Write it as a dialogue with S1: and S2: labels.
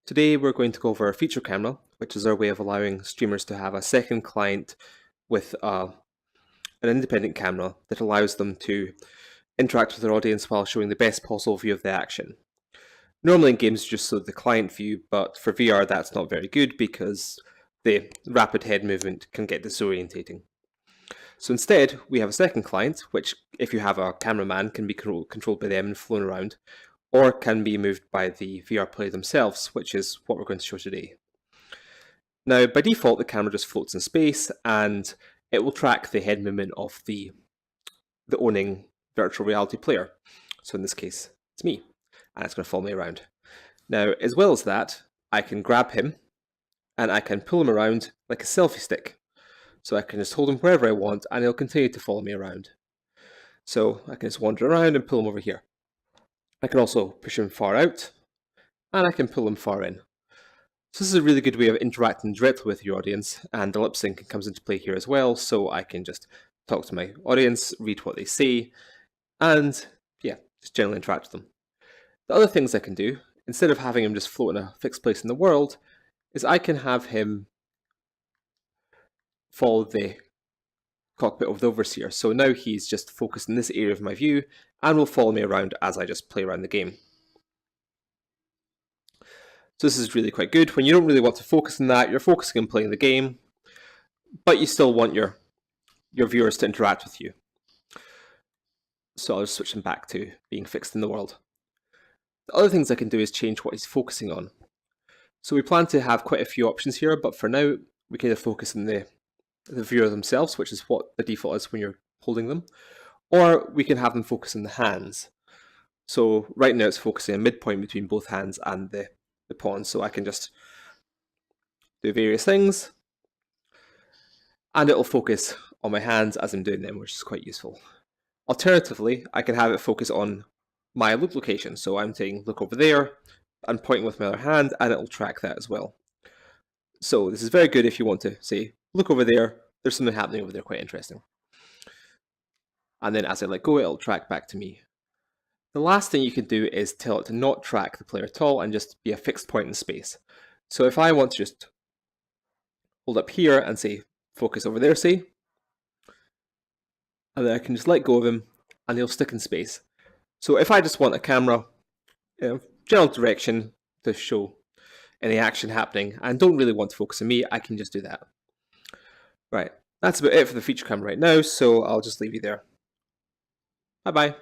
S1: Today we're going to go over our feature camera, which is our way of allowing streamers to have a second client with an independent camera that allows them to interact with their audience while showing the best possible view of the action. Normally in games just so the client view, but for VR that's not very good because the rapid head movement can get disorientating. So instead we have a second client, which if you have a cameraman can be controlled by them and flown around, or can be moved by the VR player themselves, which is what we're going to show today. Now, by default, the camera just floats in space, and it will track the head movement of the owning virtual reality player. So in this case, it's me, and it's going to follow me around. Now, as well as that, I can grab him, and I can pull him around like a selfie stick. So I can just hold him wherever I want, and he'll continue to follow me around. So I can just wander around and pull him over here. I can also push him far out, and I can pull him far in. So this is a really good way of interacting directly with your audience, and the lip sync comes into play here as well, so I can just talk to my audience, read what they say, and yeah, just generally interact with them. The other things I can do, instead of having him just float in a fixed place in the world, is I can have him follow the cockpit of the overseer. So now he's just focused in this area of my view and will follow me around as I just play around the game. So this is really quite good. When you don't really want to focus on that, you're focusing on playing the game, but you still want your viewers to interact with you. So I'll just switch him back to being fixed in the world. The other things I can do is change what he's focusing on. So we plan to have quite a few options here, but for now, we can either focus on the viewer themselves, which is what the default is when you're holding them, or we can have them focus on the hands. So right now it's focusing a midpoint between both hands and the pawn, so I can just do various things, and it'll focus on my hands as I'm doing them, which is quite useful. Alternatively, I can have it focus on my look location, so I'm saying look over there, and pointing with my other hand, and it'll track that as well. So this is very good if you want to say, look over there, there's something happening over there quite interesting. And then as I let go, it'll track back to me. The last thing you can do is tell it to not track the player at all and just be a fixed point in space. So if I want to just hold up here and say, focus over there, say, and then I can just let go of him and he'll stick in space. So if I just want a camera, general direction to show any action happening and don't really want to focus on me, I can just do that. Right, that's about it for the feature camera right now, so I'll just leave you there. Bye-bye.